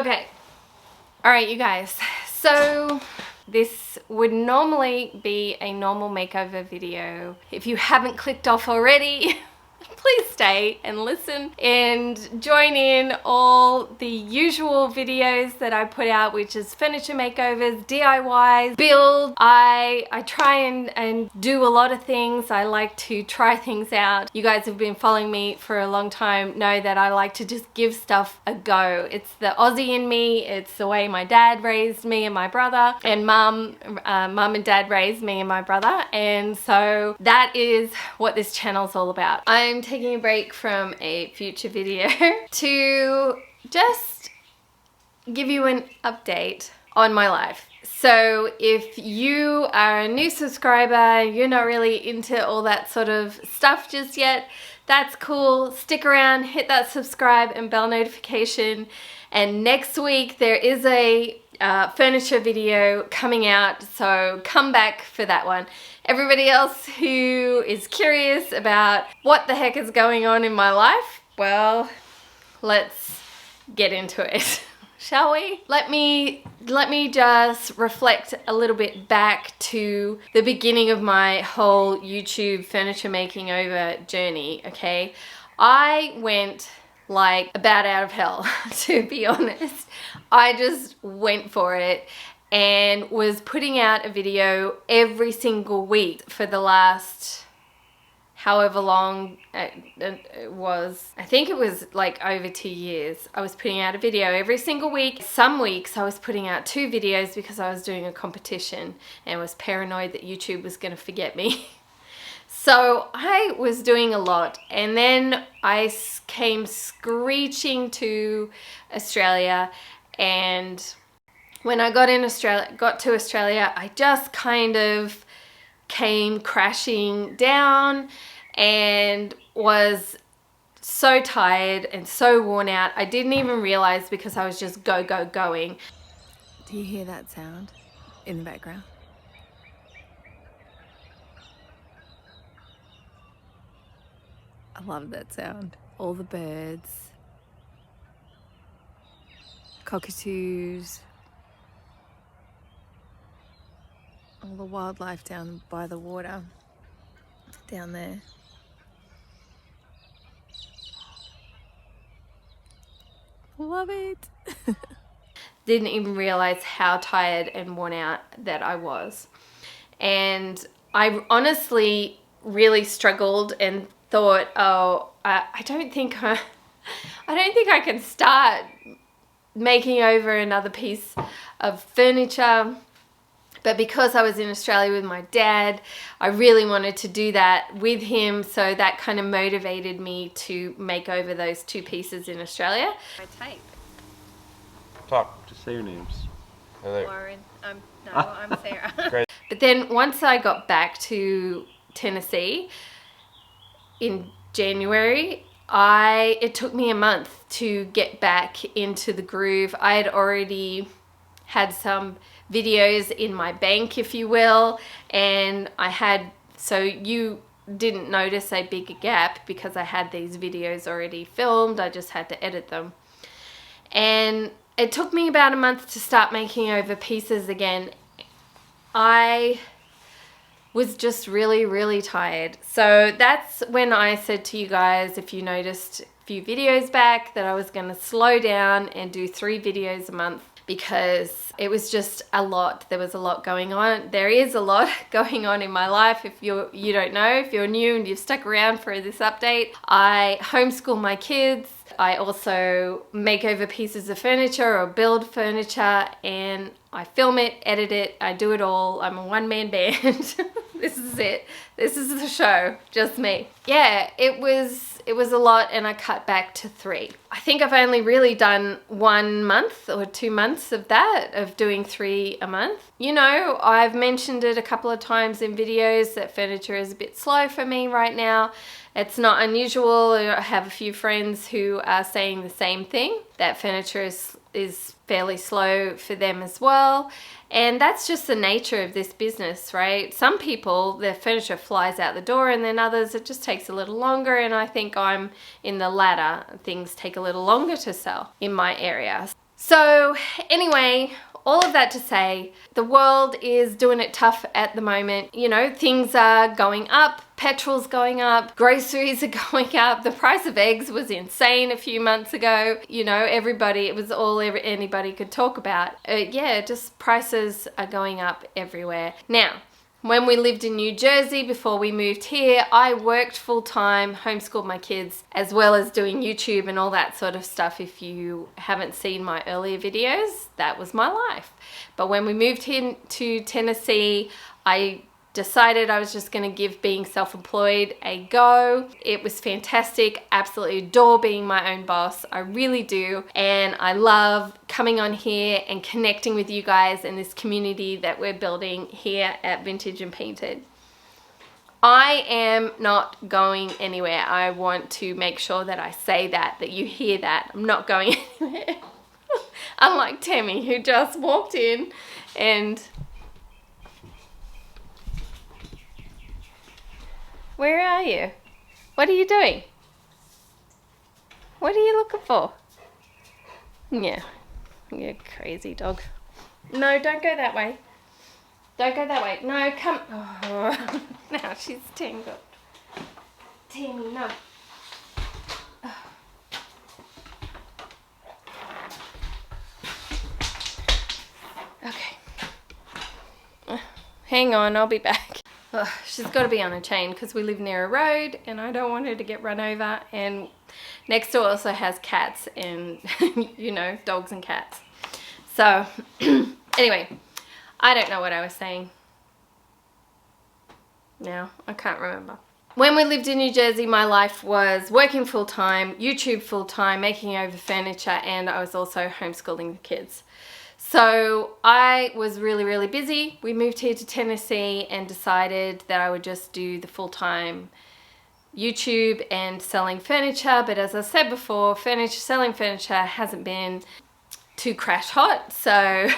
Okay. All right, you guys. So this would normally be a normal makeover video. If you haven't clicked off already, please stay and listen and join in all the usual videos that I put out, which is furniture makeovers, DIYs, build. I try and do a lot of things. I like to try things out. You guys have been following me for a long time, know that I like to just give stuff a go. It's the Aussie in me. It's the way my dad raised me and my brother, and mum and dad raised me and my brother, and so that is what this channel's all about. I'm taking a break from a future video to just give you an update on my life. So if you are a new subscriber, you're not really into all that sort of stuff just yet, that's cool. Stick around, hit that subscribe and bell notification. And next week there is a furniture video coming out, so come back for that one. Everybody else who is curious about what the heck is going on in my life, well, let's get into it. Shall we? Let me just reflect a little bit back to the beginning of my whole YouTube furniture making over journey, okay? I went like a bat out of hell, to be honest. I just went for it and was putting out a video every single week for the last however long it was. I think it was like over 2 years. I was putting out a video every single week. Some weeks I was putting out 2 videos because I was doing a competition and was paranoid that YouTube was going to forget me. So I was doing a lot, and then I came screeching to Australia, and when I got to Australia, I just kind of came crashing down and was so tired and so worn out. I didn't even realize because I was just going. Do you hear that sound in the background? I love that sound. All the birds, cockatoos, all the wildlife down by the water, down there. Love it. Didn't even realize how tired and worn out that I was. And I honestly really struggled and thought, oh, I don't think I can start making over another piece of furniture. But because I was in Australia with my dad, I really wanted to do that with him, so that kind of motivated me to make over those 2 pieces in Australia. My tape. Talk. Just say your names. Hello. Lauren. I'm Sarah. Great. But then once I got back to Tennessee in January, it took me a month to get back into the groove. I had already had some videos in my bank, if you will, and so you didn't notice a big gap because I had these videos already filmed. I just had to edit them. And it took me about a month to start making over pieces again. I was just really tired. So that's when I said to you guys, if you noticed a few videos back, that I was going to slow down and do 3 videos a month, because it was just a lot. There was a lot going on. There is a lot going on in my life. If you don't know, if you're new and you've stuck around for this update, I homeschool my kids. I also make over pieces of furniture or build furniture, and I film it, edit it, I do it all. I'm a one-man band. This is it. This is the show, just me. Yeah, it was a lot, and I cut back to 3. I think I've only really done 1 month or 2 months of that, of doing 3 a month. You know, I've mentioned it a couple of times in videos that furniture is a bit slow for me right now. It's not unusual. I have a few friends who are saying the same thing, that furniture is fairly slow for them as well. And that's just the nature of this business, right? Some people, their furniture flies out the door, and then others, it just takes a little longer. And I think I'm in the latter. Things take a little longer to sell in my area. So anyway, all of that to say, the world is doing it tough at the moment. You know, things are going up, petrol's going up, groceries are going up. The price of eggs was insane a few months ago. You know, everybody, it was all anybody could talk about. Yeah, just prices are going up everywhere. Now, when we lived in New Jersey before we moved here, I worked full-time, homeschooled my kids, as well as doing YouTube and all that sort of stuff. If you haven't seen my earlier videos, that was my life. But when we moved here to Tennessee, I decided I was just going to give being self-employed a go. It was fantastic. Absolutely adore being my own boss. I really do. And I love coming on here and connecting with you guys in this community that we're building here at Vintage and Painted. I am not going anywhere. I want to make sure that I say that you hear that. I'm not going anywhere. Unlike Tammy, who just walked in and... Where are you? What are you doing? What are you looking for? Yeah, you're crazy dog. No, don't go that way. Don't go that way. No, come. Oh, now she's tangled. Tammy, no. Okay. Hang on, I'll be back. Ugh, she's got to be on a chain because we live near a road and I don't want her to get run over, and next door also has cats and you know, dogs and cats. So anyway, I don't know what I was saying now. I can't remember. When we lived in New Jersey, my life was working full-time, YouTube full-time, making over furniture, and I was also homeschooling the kids. So I was really, really busy. We moved here to Tennessee and decided that I would just do the full-time YouTube and selling furniture. But as I said before, selling furniture hasn't been too crash hot. So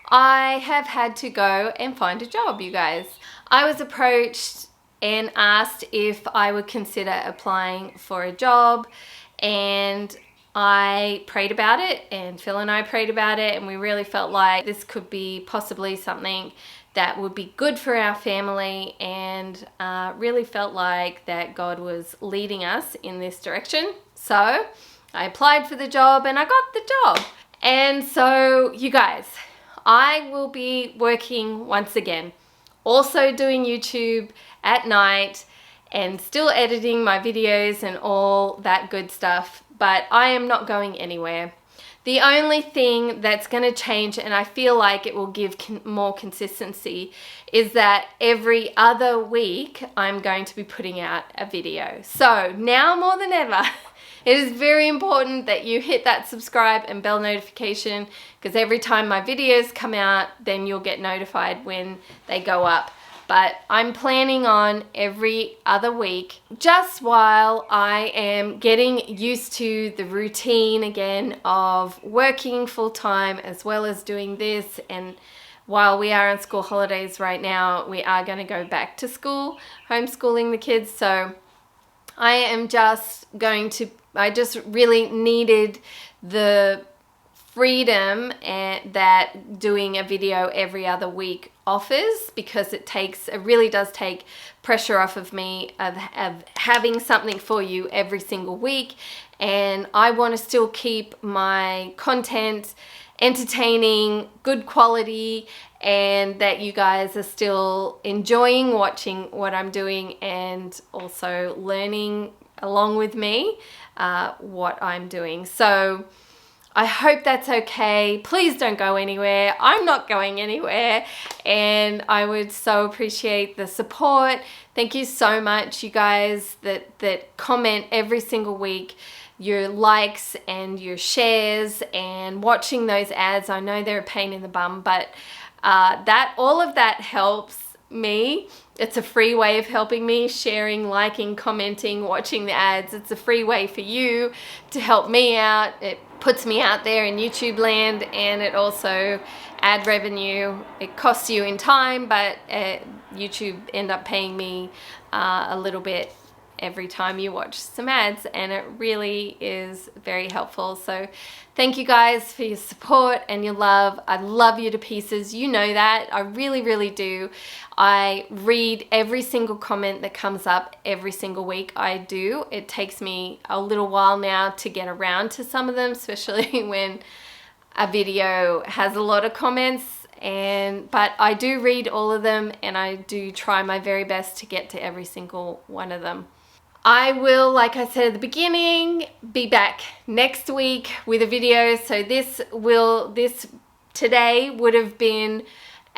I have had to go and find a job, you guys. I was approached and asked if I would consider applying for a job, and I prayed about it, and Phil and I prayed about it, and we really felt like this could be possibly something that would be good for our family, and really felt like that God was leading us in this direction. So I applied for the job and I got the job. And so you guys, I will be working once again, also doing YouTube at night and still editing my videos and all that good stuff. But I am not going anywhere. The only thing that's going to change, and I feel like it will give more consistency, is that every other week I'm going to be putting out a video. So now more than ever, it is very important that you hit that subscribe and bell notification, because every time my videos come out, then you'll get notified when they go up. But I'm planning on every other week, just while I am getting used to the routine again of working full-time as well as doing this. And while we are on school holidays right now, we are going to go back to school, homeschooling the kids. So I am just going to, I just really needed the freedom and that doing a video every other week offers, because it really does take pressure off of me of having something for you every single week. And I want to still keep my content entertaining, good quality, and that you guys are still enjoying watching what I'm doing and also learning along with me what I'm doing. So I hope that's okay. Please don't go anywhere. I'm not going anywhere, and I would so appreciate the support. Thank you so much, you guys that comment every single week, your likes and your shares and watching those ads. I know they're a pain in the bum, but all of that helps me. It's a free way of helping me, sharing, liking, commenting, watching the ads. It's a free way for you to help me out. It puts me out there in YouTube land, and it also ad revenue. It costs you in time, but YouTube end up paying me a little bit every time you watch some ads, and it really is very helpful. So thank you guys for your support and your love. I love you to pieces. You know that. I really, really do. I read every single comment that comes up every single week. I do. It takes me a little while now to get around to some of them, especially when a video has a lot of comments. But I do read all of them, and I do try my very best to get to every single one of them. I will, like I said at the beginning, be back next week with a video. So today would have been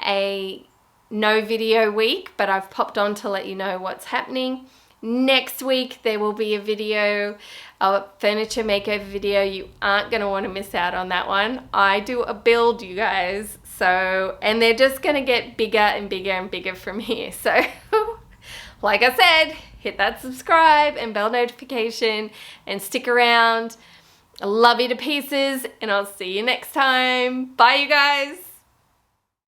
a no video week, but I've popped on to let you know what's happening. Next week there will be a video, a furniture makeover video. You aren't gonna want to miss out on that one. I do a build, you guys, and they're just gonna get bigger and bigger and bigger from here. So like I said, hit that subscribe and bell notification and stick around. I love you to pieces, and I'll see you next time. Bye, you guys.